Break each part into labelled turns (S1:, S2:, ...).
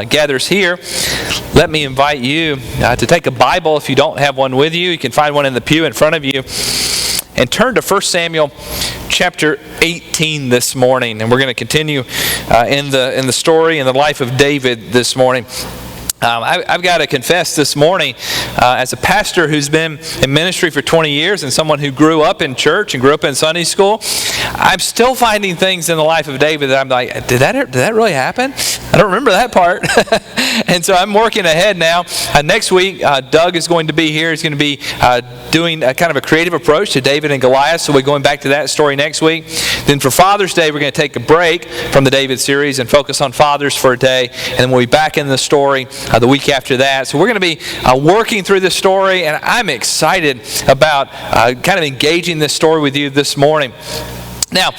S1: gathers here, let me invite you to take a Bible. If you don't have one with you, you can find one in the pew in front of you. And turn to 1 Samuel chapter 18 this morning. And we're going to continue in the story in the life of David this morning. I've got to confess this morning, as a pastor who's been in ministry for 20 years and someone who grew up in church and grew up in Sunday school, I'm still finding things in the life of David that I'm like, did that really happen? I don't remember that part. And so I'm working ahead now. Next week, Doug is going to be here. He's going to be doing a kind of a creative approach to David and Goliath. So we're going back to that story next week. Then for Father's Day, we're going to take a break from the David series and focus on fathers for a day. And then we'll be back in the story the week after that. So we're going to be working through this story, and I'm excited about kind of engaging this story with you this morning. Now,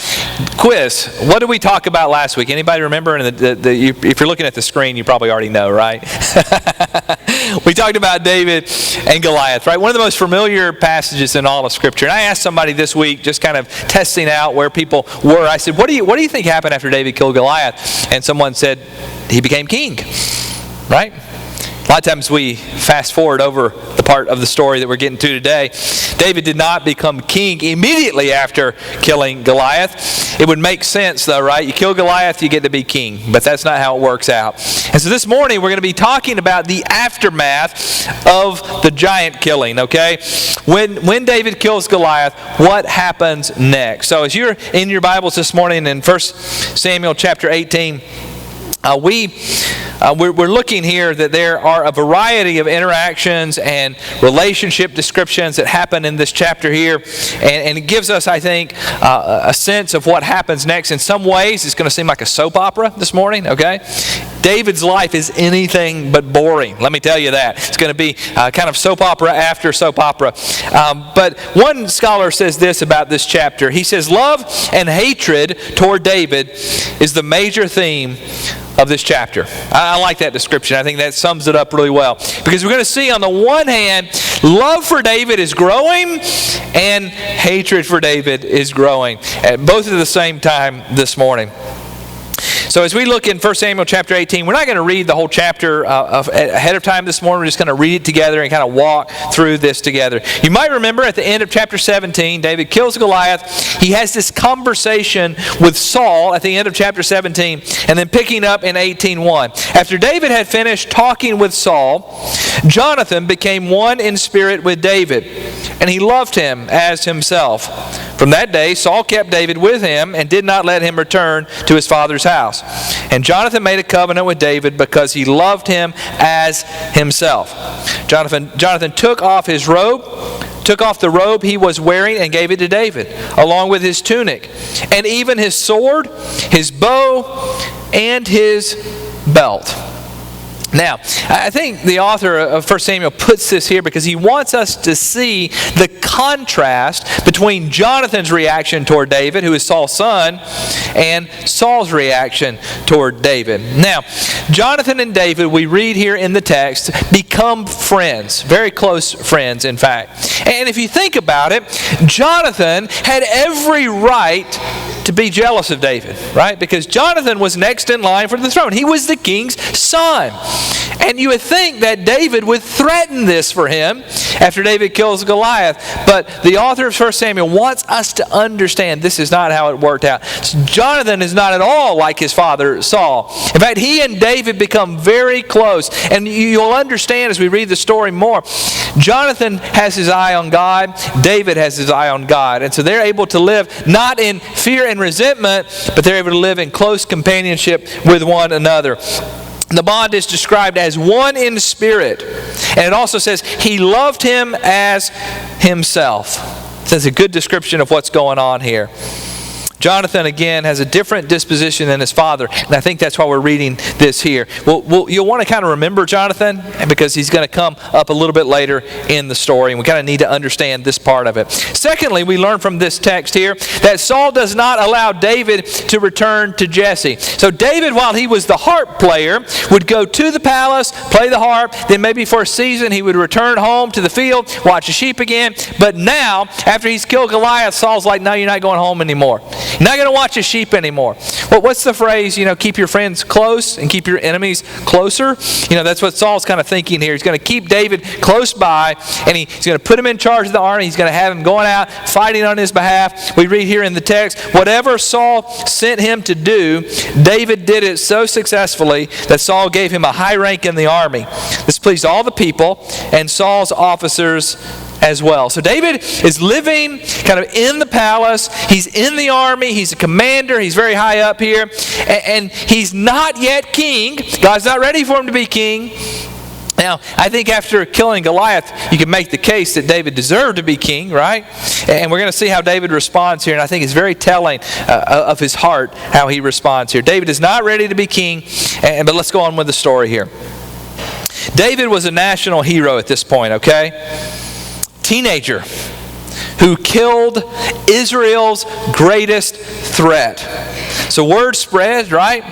S1: quiz. What did we talk about last week? Anybody remember? And if you're looking at the screen, you probably already know, right? We talked about David and Goliath, right? One of the most familiar passages in all of Scripture. And I asked somebody this week, just kind of testing out where people were. I said, what do you think happened after David killed Goliath? And someone said, he became king, right? A lot of times we fast forward over the part of the story that we're getting to today. David did not become king immediately after killing Goliath. It would make sense though, right? You kill Goliath, you get to be king. But that's not how it works out. And so this morning we're going to be talking about the aftermath of the giant killing, okay? When David kills Goliath, what happens next? So as you're in your Bibles this morning in 1 Samuel chapter 18, we're looking here that there are a variety of interactions and relationship descriptions that happen in this chapter here. And it gives us, I think, a sense of what happens next. In some ways, it's going to seem like a soap opera this morning, okay? David's life is anything but boring. Let me tell you that. It's going to be kind of soap opera after soap opera. But one scholar says this about this chapter. He says, love and hatred toward David is the major theme of this chapter. I like that description. I think that sums it up really well. Because we're going to see on the one hand, love for David is growing and hatred for David is growing. Both at the same time this morning. So as we look in 1 Samuel chapter 18, we're not going to read the whole chapter ahead of time this morning. We're just going to read it together and kind of walk through this together. You might remember at the end of chapter 17, David kills Goliath. He has this conversation with Saul at the end of chapter 17, and then picking up in 18:1. After David had finished talking with Saul, Jonathan became one in spirit with David, and he loved him as himself. From that day, Saul kept David with him and did not let him return to his father's house. And Jonathan made a covenant with David because he loved him as himself. Jonathan took off the robe he was wearing and gave it to David, along with his tunic, and even his sword, his bow, and his belt. Now, I think the author of 1 Samuel puts this here because he wants us to see the contrast between Jonathan's reaction toward David, who is Saul's son, and Saul's reaction toward David. Now, Jonathan and David, we read here in the text, become friends, very close friends, in fact. And if you think about it, Jonathan had every right to be jealous of David, right? Because Jonathan was next in line for the throne. He was the king's son. And you would think that David would threaten this for him after David kills Goliath. But the author of 1 Samuel wants us to understand this is not how it worked out. Jonathan is not at all like his father Saul. In fact, he and David become very close. And you'll understand as we read the story more. Jonathan has his eye on God. David has his eye on God. And so they're able to live not in fear and resentment, but they're able to live in close companionship with one another. The bond is described as one in spirit. And it also says he loved him as himself. That's a good description of what's going on here. Jonathan, again, has a different disposition than his father. And I think that's why we're reading this here. Well, you'll want to kind of remember Jonathan because he's going to come up a little bit later in the story. And we kind of need to understand this part of it. Secondly, we learn from this text here that Saul does not allow David to return to Jesse. So David, while he was the harp player, would go to the palace, play the harp. Then maybe for a season he would return home to the field, watch the sheep again. But now, after he's killed Goliath, Saul's like, no, you're not going home anymore. You're not going to watch his sheep anymore. Well, what's the phrase, keep your friends close and keep your enemies closer? That's what Saul's kind of thinking here. He's going to keep David close by, and he's going to put him in charge of the army. He's going to have him going out, fighting on his behalf. We read here in the text, whatever Saul sent him to do, David did it so successfully that Saul gave him a high rank in the army. This pleased all the people and Saul's officers as well. So David is living kind of in the palace. He's in the army. He's a commander. He's very high up here. And he's not yet king. God's not ready for him to be king. Now, I think after killing Goliath, you can make the case that David deserved to be king, right? And we're going to see how David responds here, and I think it's very telling of his heart how he responds here. David is not ready to be king, but let's go on with the story here. David was a national hero at this point, okay? Teenager who killed Israel's greatest threat. So word spreads, right?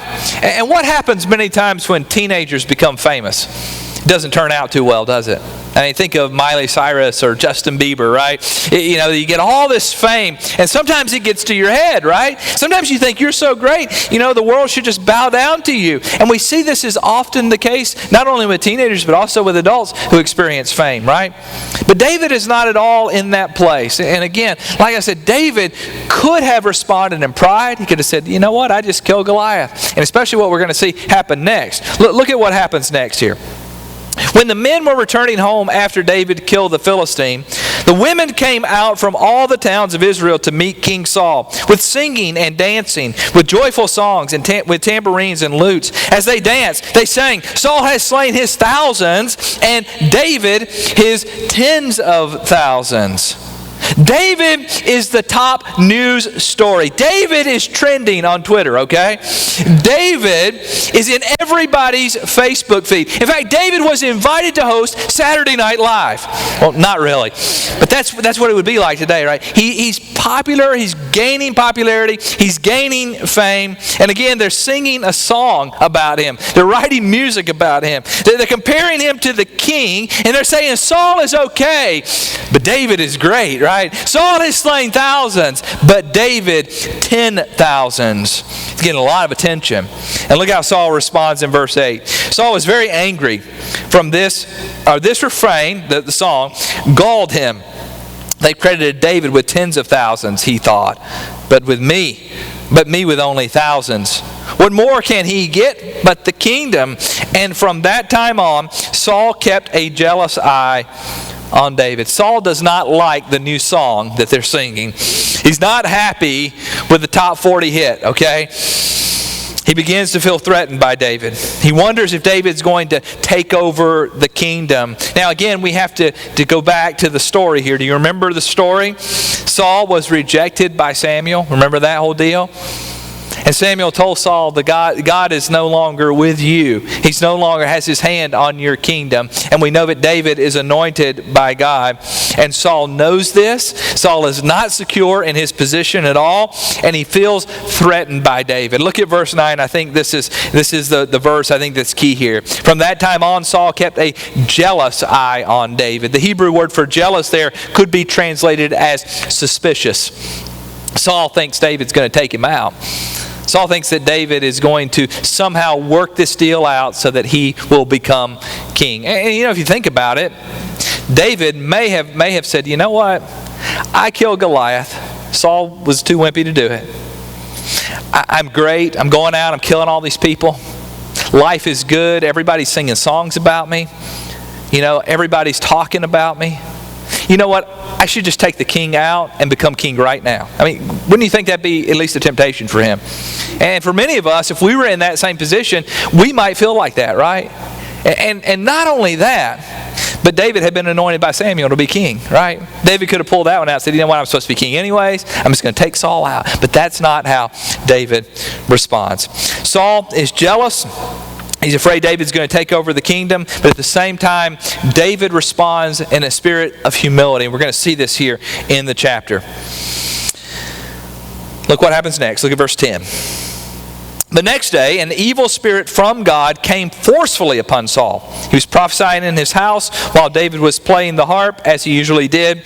S1: And what happens many times when teenagers become famous? It doesn't turn out too well, does it? I mean, think of Miley Cyrus or Justin Bieber, right? You get all this fame, and sometimes it gets to your head, right? Sometimes you think you're so great, the world should just bow down to you. And we see this is often the case, not only with teenagers, but also with adults who experience fame, right? But David is not at all in that place. And again, like I said, David could have responded in pride. He could have said, you know what, I just killed Goliath. And especially what we're going to see happen next. Look at what happens next here. When the men were returning home after David killed the Philistine, the women came out from all the towns of Israel to meet King Saul with singing and dancing, with joyful songs and with tambourines and lutes. As they danced, they sang, Saul has slain his thousands and David his tens of thousands. David is the top news story. David is trending on Twitter, okay? David is in everybody's Facebook feed. In fact, David was invited to host Saturday Night Live. Well, not really, but that's what it would be like today, right? He's popular, he's gaining popularity, he's gaining fame, and again, they're singing a song about him. They're writing music about him. They're comparing him to the king, and they're saying Saul is okay, but David is great, right? Saul has slain thousands, but David 10,000s. He's getting a lot of attention. And look how Saul responds in verse 8. Saul was very angry from this refrain, the song, galled him. They credited David with tens of thousands, he thought, but me with only thousands. What more can he get but the kingdom? And from that time on, Saul kept a jealous eye on David. Saul does not like the new song that they're singing. He's not happy with the top 40 hit, okay? He begins to feel threatened by David. He wonders if David's going to take over the kingdom. Now again, we have to go back to the story here. Do you remember the story? Saul was rejected by Samuel. Remember that whole deal? And Samuel told Saul that God is no longer with you. He's no longer has his hand on your kingdom. And we know that David is anointed by God. And Saul knows this. Saul is not secure in his position at all. And he feels threatened by David. Look at verse 9. I think this is the verse I think that's key here. From that time on, Saul kept a jealous eye on David. The Hebrew word for jealous there could be translated as suspicious. Saul thinks David's going to take him out. Saul thinks that David is going to somehow work this deal out so that he will become king. And if you think about it, David may have said, you know what? I killed Goliath. Saul was too wimpy to do it. I'm great. I'm going out. I'm killing all these people. Life is good. Everybody's singing songs about me. Everybody's talking about me. You know what? I should just take the king out and become king right now. I mean, wouldn't you think that'd be at least a temptation for him? And for many of us, if we were in that same position, we might feel like that, right? And not only that, but David had been anointed by Samuel to be king, right? David could have pulled that one out and said, you know what, I'm supposed to be king anyways. I'm just going to take Saul out. But that's not how David responds. Saul is jealous. He's afraid David's going to take over the kingdom, but at the same time, David responds in a spirit of humility. And we're going to see this here in the chapter. Look what happens next. Look at verse 10. The next day, an evil spirit from God came forcefully upon Saul. He was prophesying in his house while David was playing the harp, as he usually did.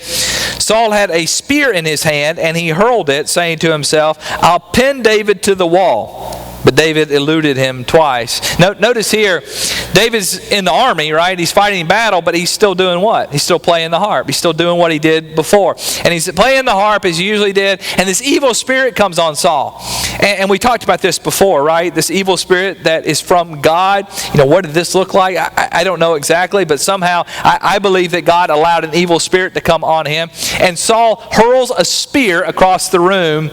S1: Saul had a spear in his hand, and he hurled it, saying to himself, I'll pin David to the wall. But David eluded him twice. Notice here, David's in the army, right? He's fighting battle, but he's still doing what? He's still playing the harp. He's still doing what he did before. And he's playing the harp as he usually did, and this evil spirit comes on Saul. And we talked about this before, right? This evil spirit that is from God. What did this look like? I don't know exactly, but somehow I believe that God allowed an evil spirit to come on him. And Saul hurls a spear across the room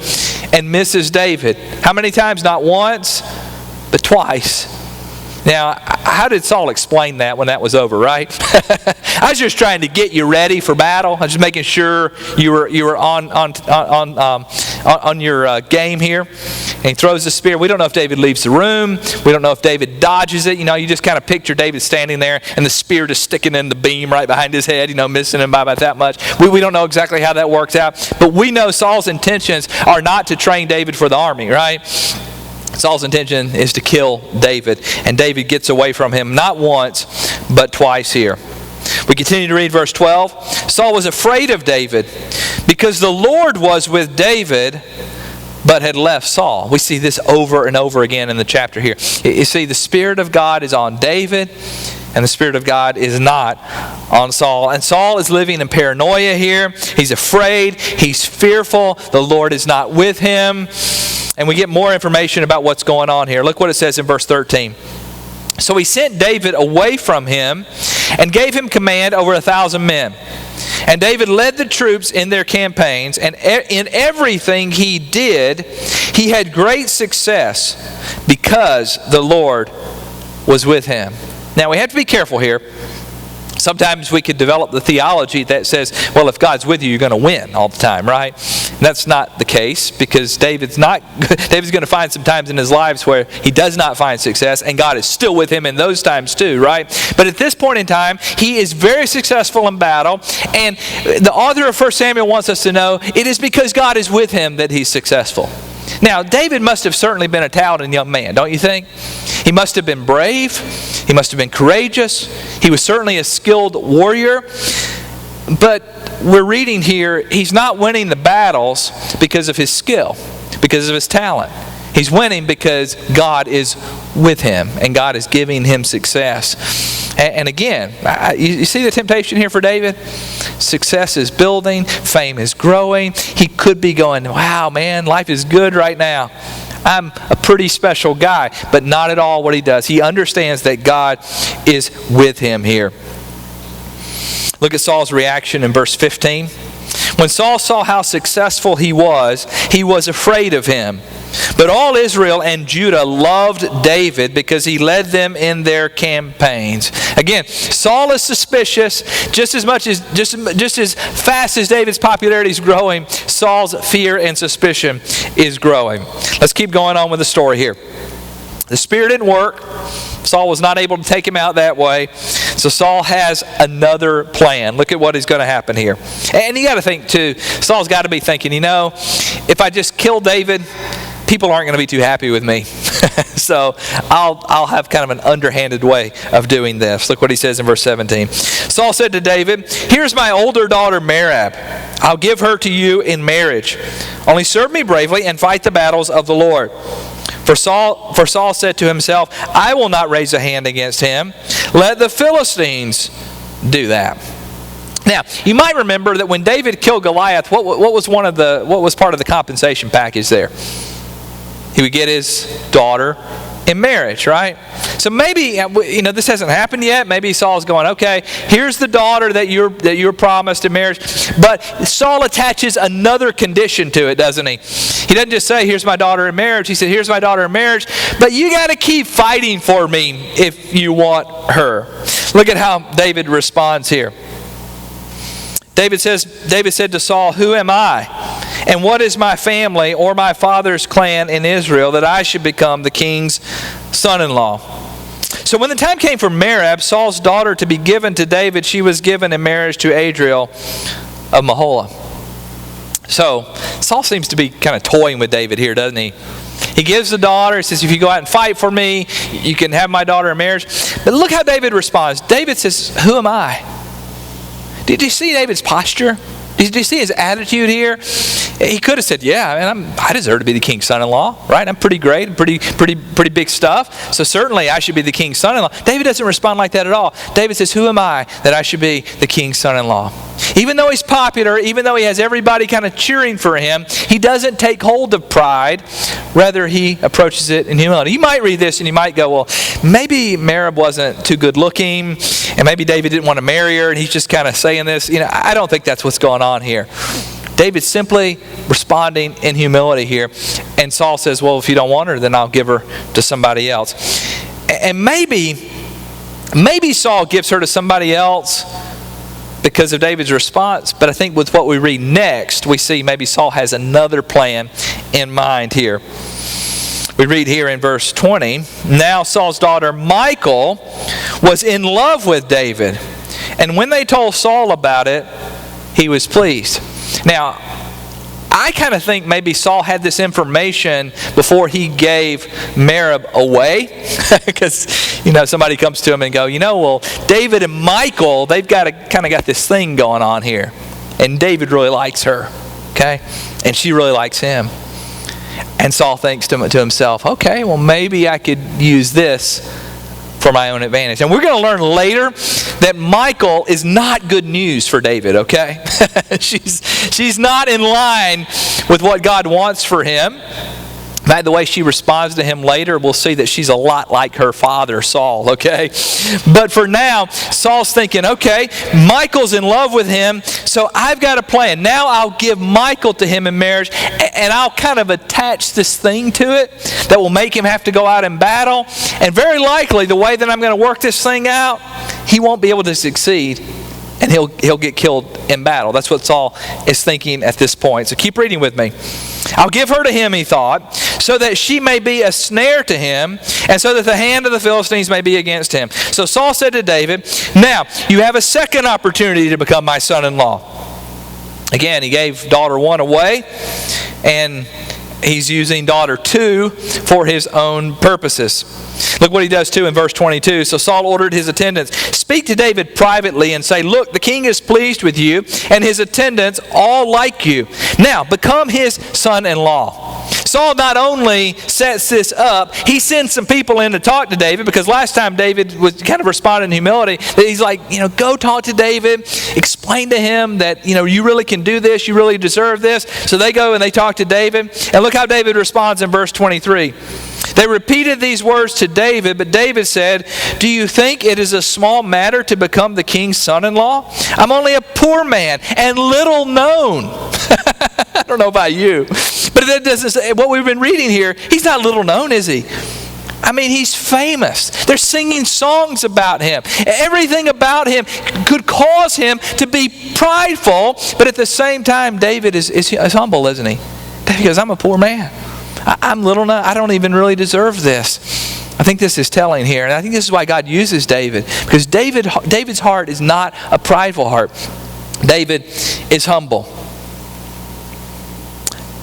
S1: and misses David. How many times? Not once, but twice. Now, how did Saul explain that when that was over, right? I was just trying to get you ready for battle. I was just making sure you were on your game here. And he throws the spear. We don't know if David leaves the room. We don't know if David dodges it. You just kind of picture David standing there and the spear just sticking in the beam right behind his head, missing him by about that much. We don't know exactly how that works out. But we know Saul's intentions are not to train David for the army, right? Saul's intention is to kill David, and David gets away from him not once, but twice here. We continue to read verse 12. Saul was afraid of David because the Lord was with David, but had left Saul. We see this over and over again in the chapter here. You see, the Spirit of God is on David, and the Spirit of God is not on Saul. And Saul is living in paranoia here. He's afraid. He's fearful. The Lord is not with him. And we get more information about what's going on here. Look what it says in verse 13. So he sent David away from him and gave him command over 1,000 men. And David led the troops in their campaigns, and in everything he did, he had great success because the Lord was with him. Now we have to be careful here. Sometimes we could develop the theology that says, well, if God's with you, you're going to win all the time, right? And that's not the case, because David's going to find some times in his lives where he does not find success, and God is still with him in those times too, right? But at this point in time, he is very successful in battle, and the author of 1 Samuel wants us to know it is because God is with him that he's successful. Now, David must have certainly been a talented young man, don't you think? He must have been brave. He must have been courageous. He was certainly a skilled warrior. But we're reading here, he's not winning the battles because of his skill, because of his talent. He's winning because God is with him, and God is giving him success. And again, you see the temptation here for David? Success is building, fame is growing. He could be going, wow, man, life is good right now. I'm a pretty special guy, but not at all what he does. He understands that God is with him here. Look at Saul's reaction in verse 15. When Saul saw how successful he was afraid of him. But all Israel and Judah loved David because he led them in their campaigns. Again, Saul is suspicious just as fast as David's popularity is growing. Saul's fear and suspicion is growing. Let's keep going on with the story here. The spear didn't work. Saul was not able to take him out that way. So Saul has another plan. Look at what is going to happen here. And you got to think too, Saul's got to be thinking, if I just kill David, people aren't going to be too happy with me. So I'll have kind of an underhanded way of doing this. Look what he says in verse 17. Saul said to David, here's my older daughter Merab. I'll give her to you in marriage. Only serve me bravely and fight the battles of the Lord. For Saul said to himself, I will not raise a hand against him. Let the Philistines do that. Now, you might remember that when David killed Goliath, what was part of the compensation package there? He would get his daughter in marriage, right? So maybe, this hasn't happened yet. Maybe Saul's going, okay, here's the daughter that you're promised in marriage. But Saul attaches another condition to it, doesn't he? He doesn't just say, here's my daughter in marriage. He said, here's my daughter in marriage, but you got to keep fighting for me if you want her. Look at how David responds here. David said to Saul, who am I? And what is my family or my father's clan in Israel that I should become the king's son-in-law? So when the time came for Merab, Saul's daughter, to be given to David, she was given in marriage to Adriel of Meholah. So Saul seems to be kind of toying with David here, doesn't he? He gives the daughter, he says, if you go out and fight for me, you can have my daughter in marriage. But look how David responds. David says, who am I? Did you see David's posture? Do you see his attitude here? He could have said, yeah, man, I deserve to be the king's son-in-law, right? I'm pretty great, pretty big stuff. So certainly I should be the king's son-in-law. David doesn't respond like that at all. David says, who am I that I should be the king's son-in-law? Even though he's popular, even though he has everybody kind of cheering for him, he doesn't take hold of pride. Rather, he approaches it in humility. You might read this and you might go, well, maybe Merab wasn't too good looking, and maybe David didn't want to marry her, and he's just kind of saying this. I don't think that's what's going on here. David's simply responding in humility here. And Saul says, well, if you don't want her, then I'll give her to somebody else. And maybe Saul gives her to somebody else because of David's response. But I think with what we read next, we see maybe Saul has another plan in mind here. We read here in verse 20, now Saul's daughter Michal was in love with David. And when they told Saul about it, he was pleased. Now, I kind of think maybe Saul had this information before he gave Merab away. Because, somebody comes to him and go, well, David and Michal, they've got this thing going on here. And David really likes her, okay? And she really likes him. And Saul thinks to himself, okay, well, maybe I could use this for my own advantage. And we're going to learn later that Michal is not good news for David, okay? she's not in line with what God wants for him. By the way she responds to him later, we'll see that she's a lot like her father, Saul, okay? But for now, Saul's thinking, okay, Michal's in love with him, so I've got a plan. Now I'll give Michal to him in marriage, and I'll kind of attach this thing to it that will make him have to go out in battle. And very likely, the way that I'm going to work this thing out, he won't be able to succeed, and he'll get killed in battle. That's what Saul is thinking at this point. So keep reading with me. I'll give her to him, he thought, so that she may be a snare to him, and so that the hand of the Philistines may be against him. So Saul said to David, now you have a second opportunity to become my son-in-law. Again, he gave daughter 1 away, and he's using daughter 2 for his own purposes. Look what he does too in verse 22. So Saul ordered his attendants, speak to David privately and say, look, the king is pleased with you, and his attendants all like you. Now, become his son-in-law. Saul not only sets this up, he sends some people in to talk to David, because last time David was kind of responding in humility. He's like, go talk to David, explain to him that, you really can do this, you really deserve this. So they go and they talk to David. And look how David responds in verse 23. They repeated these words to David, but David said, do you think it is a small matter to become the king's son-in-law? I'm only a poor man and little known. I don't know about you, but that doesn't say, what we've been reading here, he's not little known, is he? I mean, he's famous. They're singing songs about him. Everything about him could cause him to be prideful, but at the same time, David is humble, isn't he? David goes, I'm a poor man. I'm little known. I don't even really deserve this. I think this is telling here, and I think this is why God uses David, because David's heart is not a prideful heart. David is humble.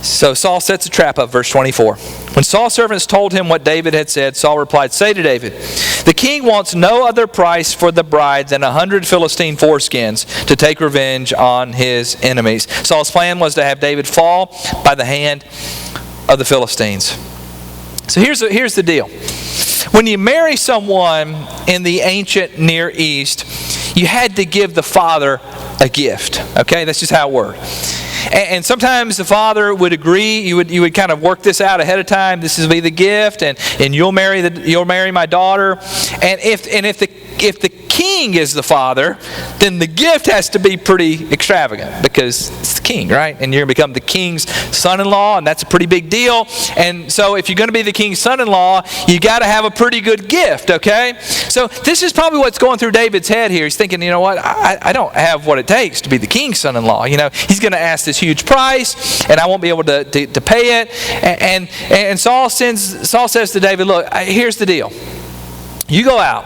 S1: So Saul sets a trap up, verse 24. When Saul's servants told him what David had said, Saul replied, say to David, the king wants no other price for the bride than 100 Philistine foreskins to take revenge on his enemies. Saul's plan was to have David fall by the hand of the Philistines. So here's the deal. When you marry someone in the ancient Near East, you had to give the father a gift. Okay, that's just how it worked. And sometimes the father would agree. You would kind of work this out ahead of time. This will be the gift, and you'll marry my daughter. And if the king is the father, then the gift has to be pretty extravagant, because it's the king, right? And you're going to become the king's son-in-law, and that's a pretty big deal. And so if you're going to be the king's son-in-law, you got to have a pretty good gift, okay? So this is probably what's going through David's head here. He's thinking, what? I don't have what it takes to be the king's son-in-law. He's going to ask this huge price, and I won't be able to pay it. And Saul says to David, look, here's the deal. You go out.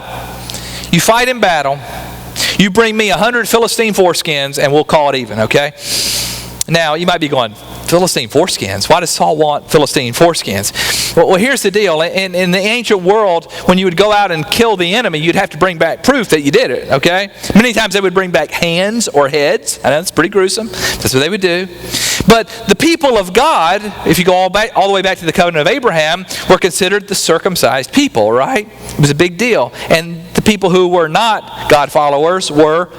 S1: You fight in battle. You bring me 100 Philistine foreskins, and we'll call it even, okay? Now, you might be going, Philistine foreskins. Why does Saul want Philistine foreskins? Well, here's the deal. In the ancient world, when you would go out and kill the enemy, you'd have to bring back proof that you did it, okay? Many times they would bring back hands or heads. I know it's pretty gruesome. That's what they would do. But the people of God, if you go all the way back to the covenant of Abraham, were considered the circumcised people, right? It was a big deal. And the people who were not God followers were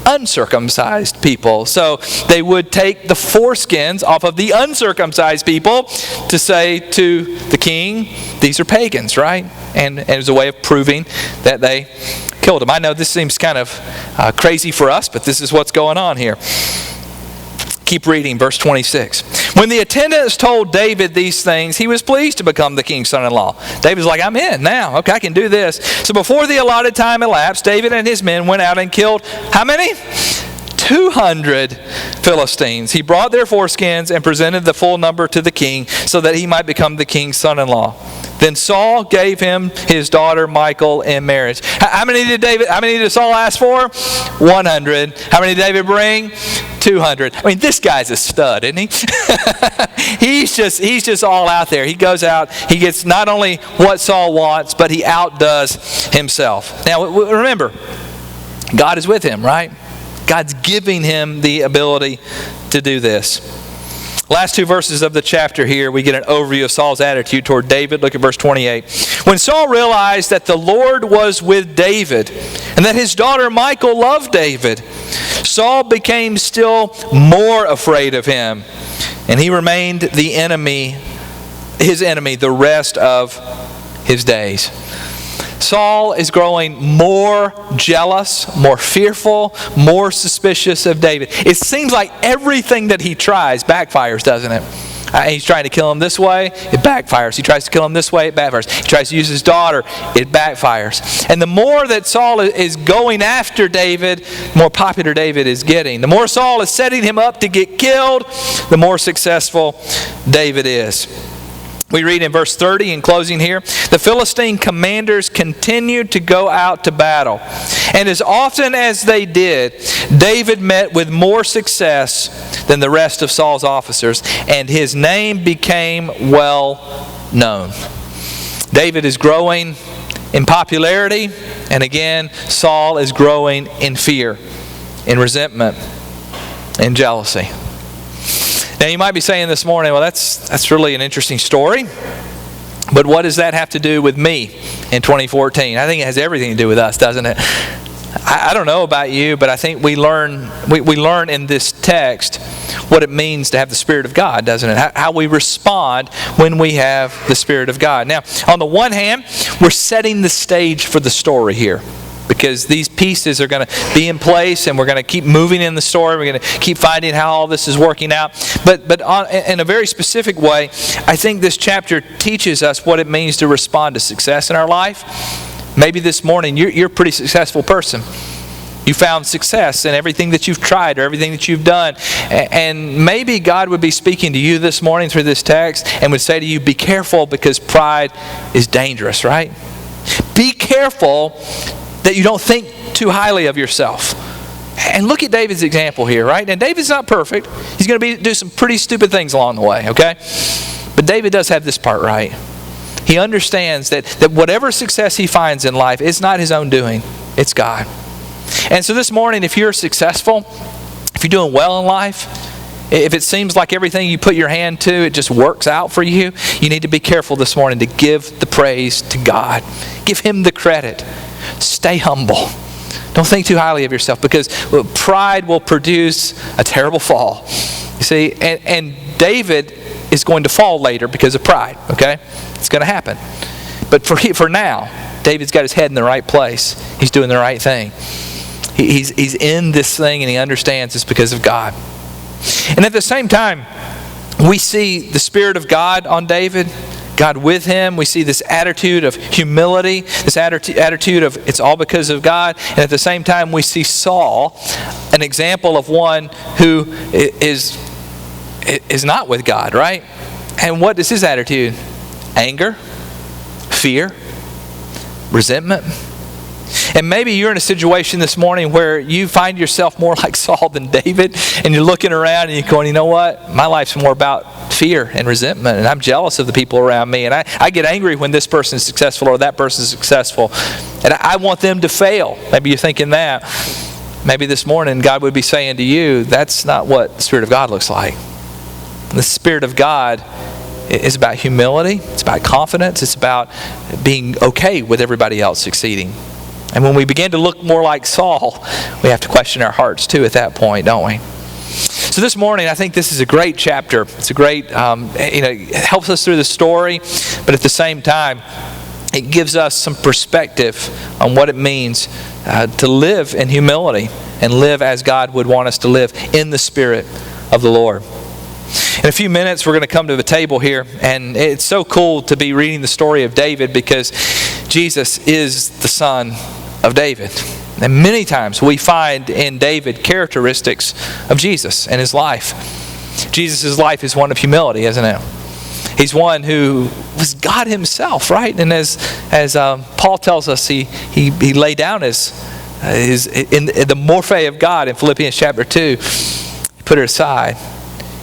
S1: uncircumcised people. So they would take the foreskins off of the uncircumcised people to say to the king, these are pagans, right? And it was a way of proving that they killed them. I know this seems kind of crazy for us, but this is what's going on here. Keep reading, verse 26. When the attendants told David these things, he was pleased to become the king's son-in-law. David's like, I'm in now. Okay, I can do this. So before the allotted time elapsed, David and his men went out and killed, how many? 200 Philistines. He brought their foreskins and presented the full number to the king so that he might become the king's son-in-law. Then Saul gave him his daughter Michal in marriage. How many did Saul ask for? 100. How many did David bring? 200. I mean, this guy's a stud, isn't he? He's just all out there. He goes out, he gets not only what Saul wants, but he outdoes himself. Now, remember, God is with him, right? God's giving him the ability to do this. Last two verses of the chapter here, we get an overview of Saul's attitude toward David. Look at verse 28. When Saul realized that the Lord was with David and that his daughter Michal loved David, Saul became still more afraid of him, and he remained his enemy the rest of his days. Saul is growing more jealous, more fearful, more suspicious of David. It seems like everything that he tries backfires, doesn't it? He's trying to kill him this way, it backfires. He tries to kill him this way, it backfires. He tries to use his daughter, it backfires. And the more that Saul is going after David, the more popular David is getting. The more Saul is setting him up to get killed, the more successful David is. We read in verse 30 in closing here, the Philistine commanders continued to go out to battle. And as often as they did, David met with more success than the rest of Saul's officers, and his name became well known. David is growing in popularity, and again, Saul is growing in fear, in resentment, in jealousy. Now you might be saying this morning, well, that's really an interesting story, but what does that have to do with me in 2014? I think it has everything to do with us, doesn't it? I don't know about you, but I think we learn in this text what it means to have the Spirit of God, doesn't it? How we respond when we have the Spirit of God. Now, on the one hand, we're setting the stage for the story here, because these pieces are going to be in place and we're going to keep moving in the story. We're going to keep finding how all this is working out. But in a very specific way, I think this chapter teaches us what it means to respond to success in our life. Maybe this morning you're a pretty successful person. You found success in everything that you've tried or everything that you've done. And maybe God would be speaking to you this morning through this text and would say to you, be careful because pride is dangerous, right? Be careful that you don't think too highly of yourself. And look at David's example here, right? And David's not perfect. He's going to do some pretty stupid things along the way, okay? But David does have this part right. He understands that whatever success he finds in life, it's not his own doing. It's God. And so this morning, if you're successful, if you're doing well in life, if it seems like everything you put your hand to, it just works out for you, you need to be careful this morning to give the praise to God. Give Him the credit. Stay humble. Don't think too highly of yourself, because pride will produce a terrible fall. You see, and David is going to fall later because of pride, okay? It's going to happen. But for now, David's got his head in the right place. He's doing the right thing. He's in this thing and he understands it's because of God. And at the same time, we see the Spirit of God on David, God with him. We see this attitude of humility, this attitude of it's all because of God. And at the same time, we see Saul, an example of one who is not with God, right? And what is his attitude? Anger, fear, resentment, And maybe you're in a situation this morning where you find yourself more like Saul than David, and you're looking around and you're going, you know what? My life's more about fear and resentment, and I'm jealous of the people around me, and I get angry when this person is successful or that person is successful, and I want them to fail. Maybe you're thinking that. Maybe this morning God would be saying to you, that's not what the Spirit of God looks like. The Spirit of God is about humility, it's about confidence, it's about being okay with everybody else succeeding. And when we begin to look more like Saul, we have to question our hearts too at that point, don't we? So this morning, I think this is a great chapter. It's a great, it helps us through the story, but at the same time, it gives us some perspective on what it means to live in humility and live as God would want us to live in the Spirit of the Lord. In a few minutes, we're going to come to the table here, and it's so cool to be reading the story of David because Jesus is the son of David. And many times we find in David characteristics of Jesus and his life. Jesus' life is one of humility, isn't it? He's one who was God himself, right? And as Paul tells us, he laid down his in the morphe of God in Philippians chapter 2. He put it aside.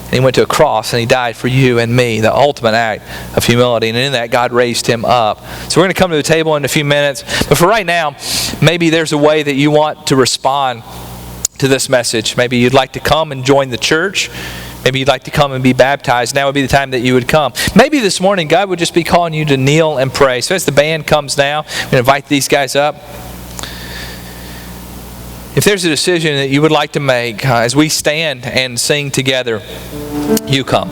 S1: And he went to a cross and he died for you and me, the ultimate act of humility. And in that, God raised him up. So we're going to come to the table in a few minutes. But for right now, maybe there's a way that you want to respond to this message. Maybe you'd like to come and join the church. Maybe you'd like to come and be baptized. Now would be the time that you would come. Maybe this morning, God would just be calling you to kneel and pray. So as the band comes now, I'm going to invite these guys up. If there's a decision that you would like to make as we stand and sing together, you come.